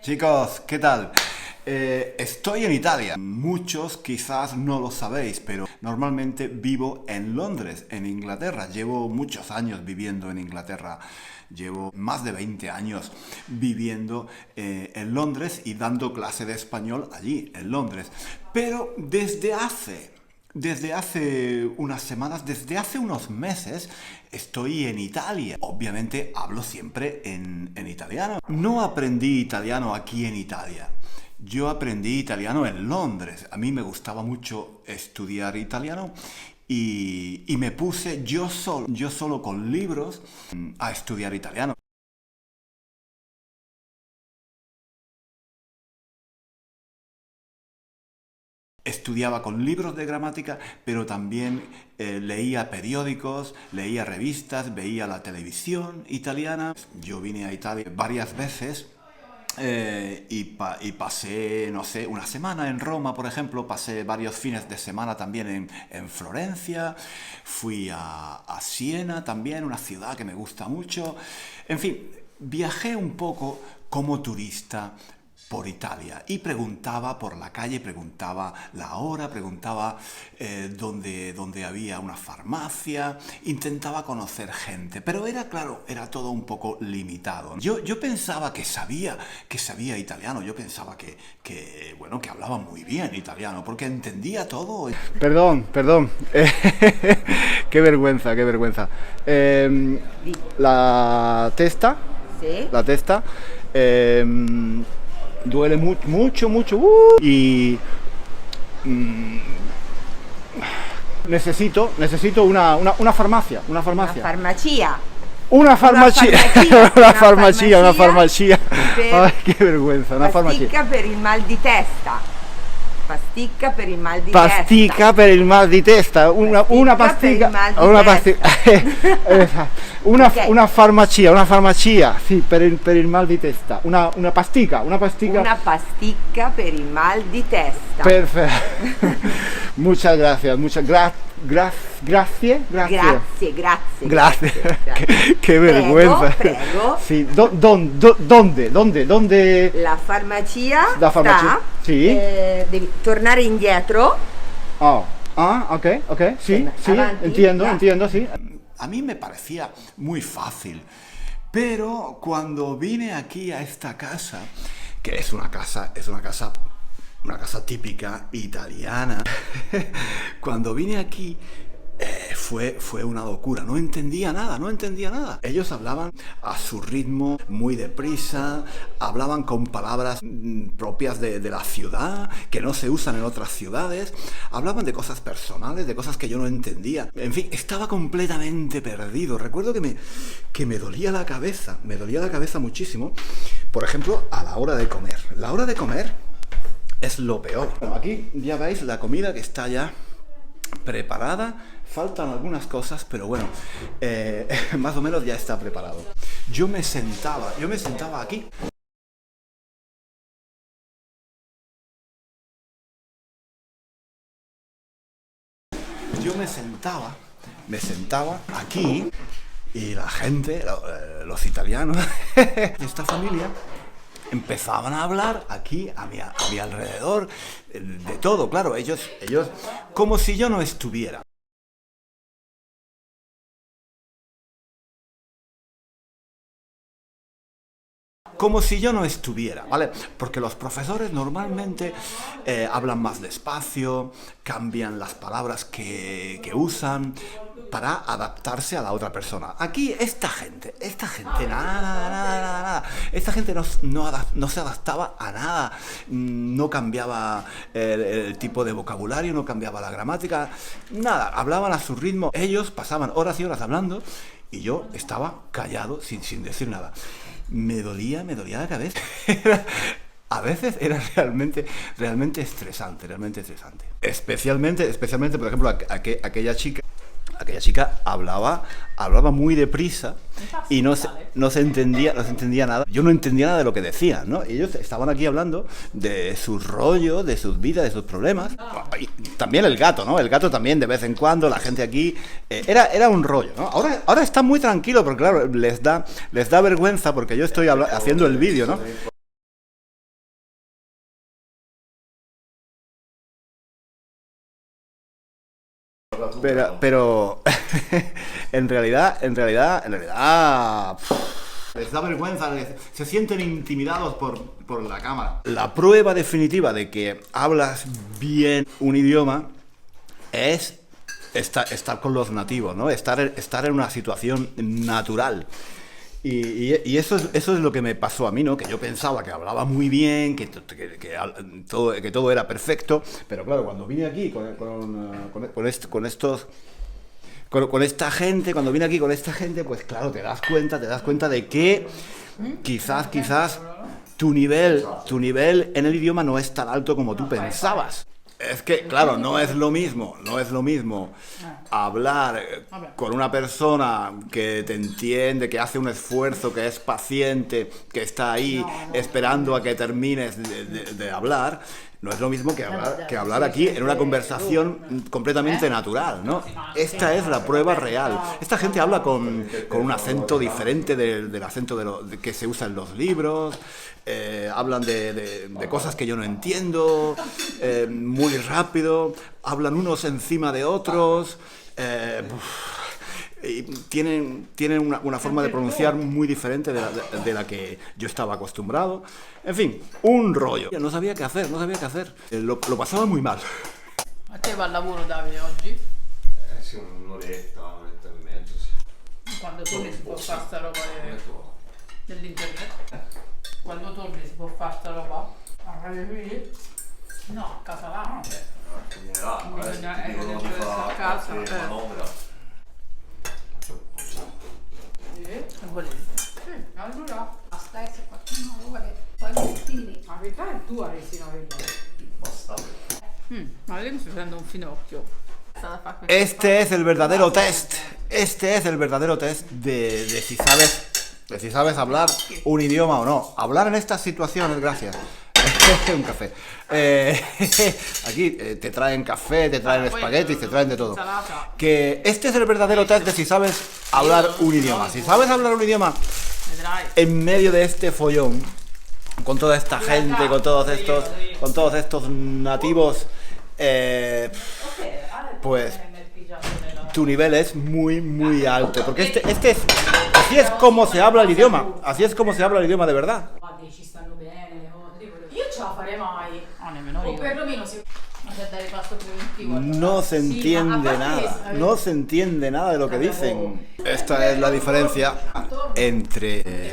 Chicos, ¿qué tal? Estoy en Italia. Muchos quizás no lo sabéis, pero normalmente vivo en Londres, en Inglaterra. Llevo muchos años viviendo en Inglaterra. Llevo más de 20 años viviendo en Londres y dando clase de español allí, en Londres. Pero desde hace unas semanas, desde hace unos meses, estoy en Italia. Obviamente hablo siempre en italiano. No aprendí italiano aquí en Italia. Yo aprendí italiano en Londres. A mí me gustaba mucho estudiar italiano y me puse yo solo con libros a estudiar italiano. Estudiaba con libros de gramática, pero también leía periódicos, leía revistas, veía la televisión italiana. Yo vine a Italia varias veces y pasé, no sé, una semana en Roma, por ejemplo. Pasé varios fines de semana también en Florencia. Fui a Siena también, una ciudad que me gusta mucho. En fin, viajé un poco como turista por Italia y preguntaba por la calle, preguntaba la hora, preguntaba dónde había una farmacia, intentaba conocer gente, pero claro, era todo un poco limitado. Yo pensaba que sabía italiano, yo pensaba bueno, que hablaba muy bien italiano, porque entendía todo. Perdón, qué vergüenza, qué vergüenza. La testa, Sí. la testa, duele mucho, y necesito una farmacia. Una farmacia. Una farmacia. Una farmacia per- Ay, qué vergüenza, una farmacia. Pasticca per il mal di testa. Pasticca per il mal di Pastica testa. per il mal di testa, una pastica, Pasticca per il mal di testa. Ok. una farmacia, sì, per il mal di testa, una pastica. Una pasticca per il mal di testa. Perfetto. Muchas gracias, grazie. Grazie. Qué vergüenza. Prego. Sí, ¿dónde? La farmacia La farmacia, sta, sì. Devi tornare indietro. Ok, sí, Avanti, entiendo, sí. A mí me parecía muy fácil, pero cuando vine aquí a esta casa, que es una casa típica italiana, cuando vine aquí fue una locura, no entendía nada. Ellos hablaban a su ritmo, muy deprisa, hablaban con palabras propias de la ciudad, que no se usan en otras ciudades, hablaban de cosas personales, de cosas que yo no entendía. En fin, estaba completamente perdido. Recuerdo que me dolía la cabeza muchísimo, por ejemplo, a la hora de comer. La hora de comer es lo peor. Bueno, aquí ya veis la comida que está ya preparada. Faltan algunas cosas, pero bueno, más o menos ya está preparado. Yo me sentaba aquí. Yo me sentaba aquí y la gente, los italianos de esta familia, empezaban a hablar aquí a mi alrededor de todo, claro, ellos como si yo no estuviera. Como si yo no estuviera, ¿vale? Porque los profesores normalmente hablan más despacio, cambian las palabras que usan para adaptarse a la otra persona. Aquí esta gente, nada. Esta gente no se adaptaba a nada, no cambiaba el tipo de vocabulario, no cambiaba la gramática, nada, hablaban a su ritmo. Ellos pasaban horas y horas hablando y yo estaba callado sin decir nada. Me dolía la cabeza. A veces era realmente estresante. Especialmente, por ejemplo, aquella chica hablaba muy deprisa y no se entendía nada. Yo no entendía nada de lo que decían, ¿no? Ellos estaban aquí hablando de sus rollos, de sus vidas, de sus problemas. Y también el gato, ¿no? El gato también, de vez en cuando, la gente aquí... era un rollo, ¿no? Ahora está muy tranquilo, porque claro, les da vergüenza porque yo estoy haciendo el vídeo, ¿no? pero en realidad, les da vergüenza, se sienten intimidados por la cámara. La prueba definitiva de que hablas bien un idioma es estar con los nativos, ¿no? Estar en una situación natural. Y eso es lo que me pasó a mí, ¿no? Que yo pensaba que hablaba muy bien, que todo era perfecto, pero claro, cuando vine aquí con esta gente, pues claro, te das cuenta de que quizás tu nivel en el idioma no es tan alto como tú pensabas. Es que, claro, no es lo mismo hablar con una persona que te entiende, que hace un esfuerzo, que es paciente, que está ahí esperando a que termines de hablar. No es lo mismo que hablar aquí en una conversación completamente natural, ¿no? Esta es la prueba real. Esta gente habla con un acento diferente del acento que se usa en los libros. Hablan de cosas que yo no entiendo, muy rápido, hablan unos encima de otros, y tienen una forma de pronunciar muy diferente de la que yo estaba acostumbrado. En fin, un rollo. No sabía qué hacer. Lo pasaba muy mal. A te va al lavoro, Davide, oggi? Sì, un'oretta e mezzo, sì. Quando torni si può fare sta roba dell'internet? Quando torni si può fare sta roba? A casa qui? No, a casa là. Bisogna a casa. E volevi? Allora, Aspetta, qualcuno vuole, poi mettini. la verità è tua resina Basta. ma lei mi sta facendo un finocchio. Este es el verdadero test. De si sabes hablar un idioma o no. Hablar en estas situaciones, gracias. Un café. Aquí te traen café, te traen espaguetis, te traen de todo. Que este es el verdadero test de si sabes hablar un idioma. Si sabes hablar un idioma en medio de este follón, con toda esta gente, con todos estos nativos, pues tu nivel es muy, muy alto. Porque así es como se habla el idioma. Así es como se habla el idioma de verdad. Ci stanno bene, io ce la farei mai. nemmeno O io. perlomeno se c'è da ripasto preventivo. No se entiende nada. No se entiende nada de lo que dicen. Esta es la diferencia entre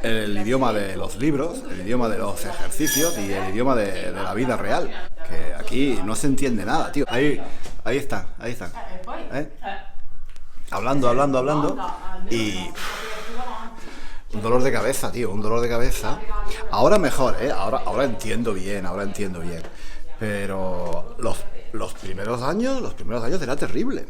el idioma de los libros, el idioma de los ejercicios y el idioma de la vida real. Que aquí no se entiende nada, tío. Ahí están. ¿Eh? Hablando y un dolor de cabeza, tío, un dolor de cabeza. Ahora mejor, ahora entiendo bien. Pero los primeros años era terrible.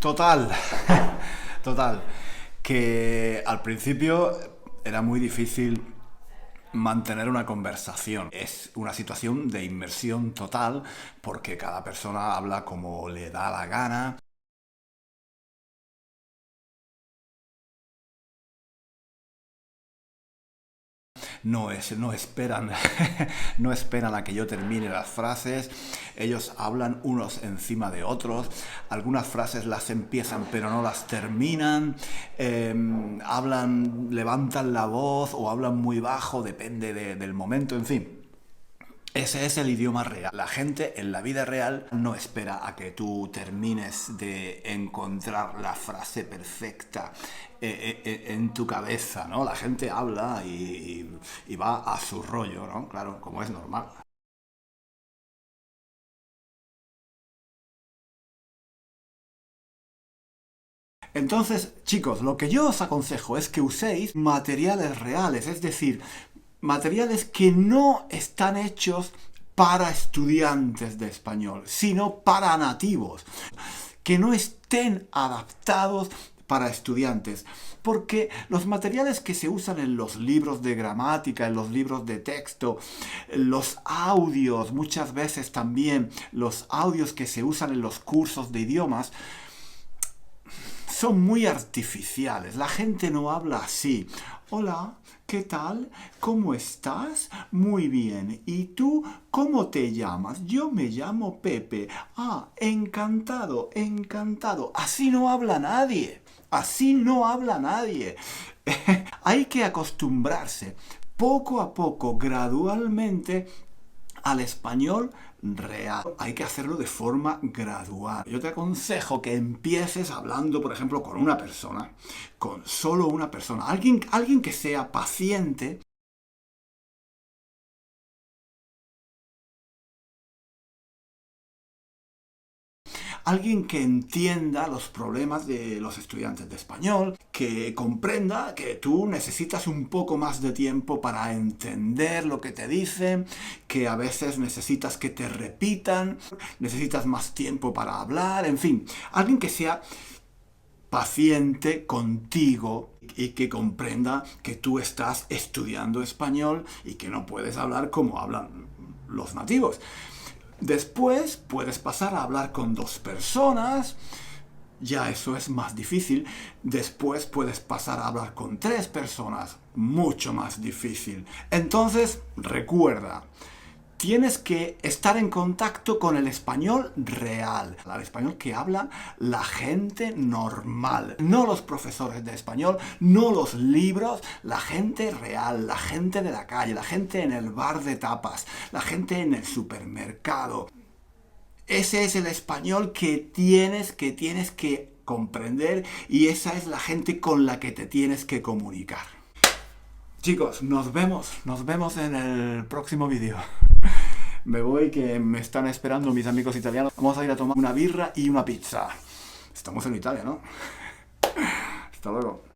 Total, que al principio era muy difícil mantener una conversación. Es una situación de inmersión total porque cada persona habla como le da la gana. No esperan no esperan a que yo termine las frases. Ellos hablan unos encima de otros. Algunas frases las empiezan pero no las terminan. Levantan la voz o hablan muy bajo, depende del momento, en fin. Ese es el idioma real. La gente en la vida real no espera a que tú termines de encontrar la frase perfecta en tu cabeza, ¿no? La gente habla y va a su rollo, ¿no? Claro, como es normal. Entonces, chicos, lo que yo os aconsejo es que uséis materiales reales, es decir, materiales que no están hechos para estudiantes de español, sino para nativos, que no estén adaptados para estudiantes, porque los materiales que se usan en los libros de gramática, en los libros de texto, los audios, muchas veces también los audios que se usan en los cursos de idiomas, son muy artificiales. La gente no habla así. Hola, ¿qué tal? ¿Cómo estás? Muy bien. ¿Y tú cómo te llamas? Yo me llamo Pepe. Ah, encantado, encantado. Así no habla nadie. Así no habla nadie. Hay que acostumbrarse poco a poco, gradualmente, al español real. Hay que hacerlo de forma gradual. Yo te aconsejo que empieces hablando, por ejemplo, con una persona, con solo una persona. Alguien que sea paciente. Alguien que entienda los problemas de los estudiantes de español, que comprenda que tú necesitas un poco más de tiempo para entender lo que te dicen, que a veces necesitas que te repitan, necesitas más tiempo para hablar, en fin, alguien que sea paciente contigo y que comprenda que tú estás estudiando español y que no puedes hablar como hablan los nativos. Después puedes pasar a hablar con 2 personas, ya eso es más difícil. Después puedes pasar a hablar con 3 personas, mucho más difícil. Entonces, recuerda, tienes que estar en contacto con el español real, el español que habla la gente normal, no los profesores de español, no los libros, la gente real, la gente de la calle, la gente en el bar de tapas, la gente en el supermercado. Ese es el español que tienes que comprender y esa es la gente con la que te tienes que comunicar. Chicos, nos vemos en el próximo vídeo. Me voy, que me están esperando mis amigos italianos. Vamos a ir a tomar una birra y una pizza. Estamos en Italia, ¿no? Hasta luego.